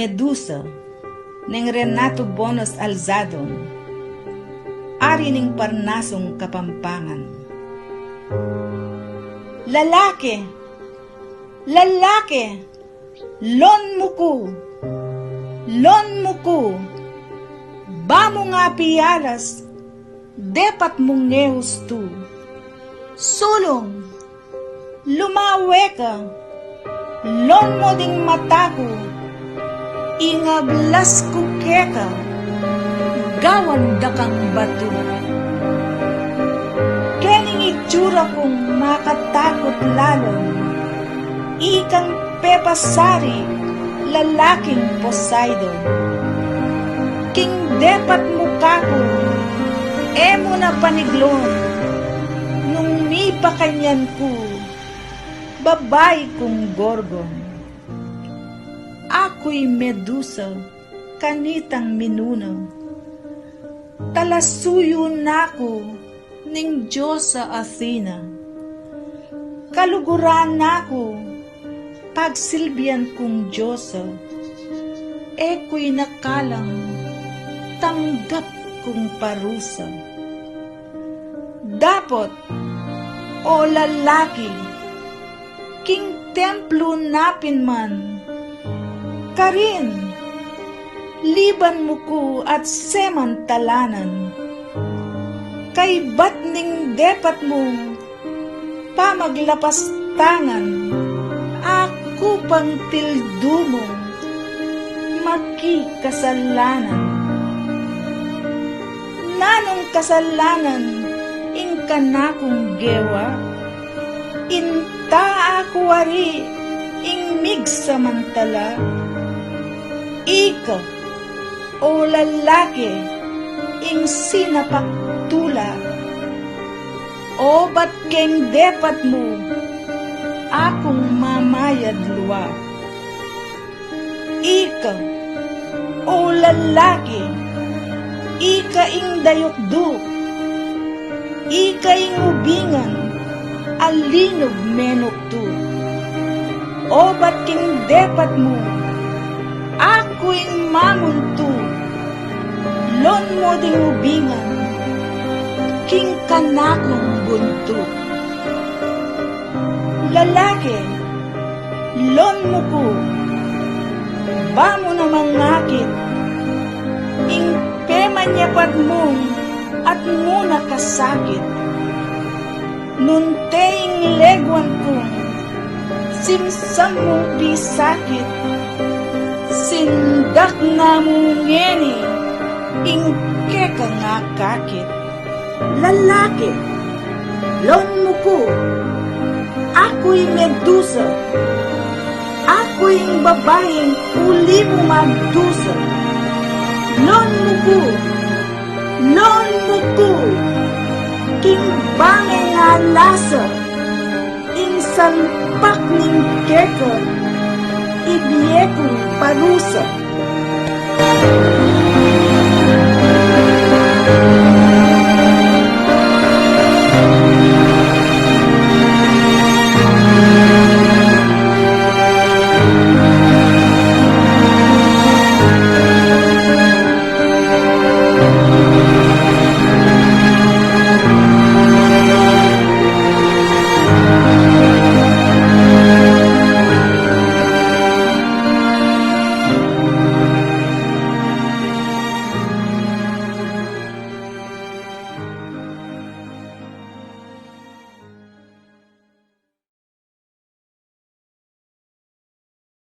Medusa, ng Renato Bonos Alzadon, ari ning Parnasong Kapampangan. Lalaki, lalaki, lon muku, bamo nga piyaras, depat mong neus tu, sulong, lumawe ka, lon mo ding mataku, ingablas ko keka, gawan dakang batu. Kening itsura kong makatakot lalong, ikang pepasari, lalaking Poseidon. King depat mukha ko, emo na paniglon, nung mipa kanyan ko, babay kong Gorgon. Ako'y Medusa, kanitang minuno, talasuyo nako ning Diyosa Athena. Kaluguran nako, pagsilbihan kong Diyosa, eko'y nakalang tanggap kong parusa. Dapat, o lalaki, king templo napin man, karin, liban mo ko at semantalanan, kay ba't ning depat mo, pamaglapas tangan, ako pang tildo mo, makikasalanan. Nanong kasalanan, ingka na kong gewa, inta ako wari, ingmig samantala. Ika, o lalaki, ing sinapaktula, o ba't keng depat mo, akong mamayad luwa. Ika, o lalaki, ika ing dayokduk, ika ing ubingan, alinog menok tu. O ba't keng depat mo, ako'y mamuntu, lon mo ding ubingan, king kanakong buntu. Lalaki, lon mo ko, ba mo na mangakit, ing pemanyapat mong at muna kasakit. Nun teing legwan kong, simsam mong pisakit, sindak nga mong ngeni, ingke ka nga kakit. Lalaki, lon mo ko, ako'y Medusa, ako'y babaeng uli mo magdusa. Lon mo ko, king bangay nga lasa, ing salpak ning keka, ibiye kong parusa.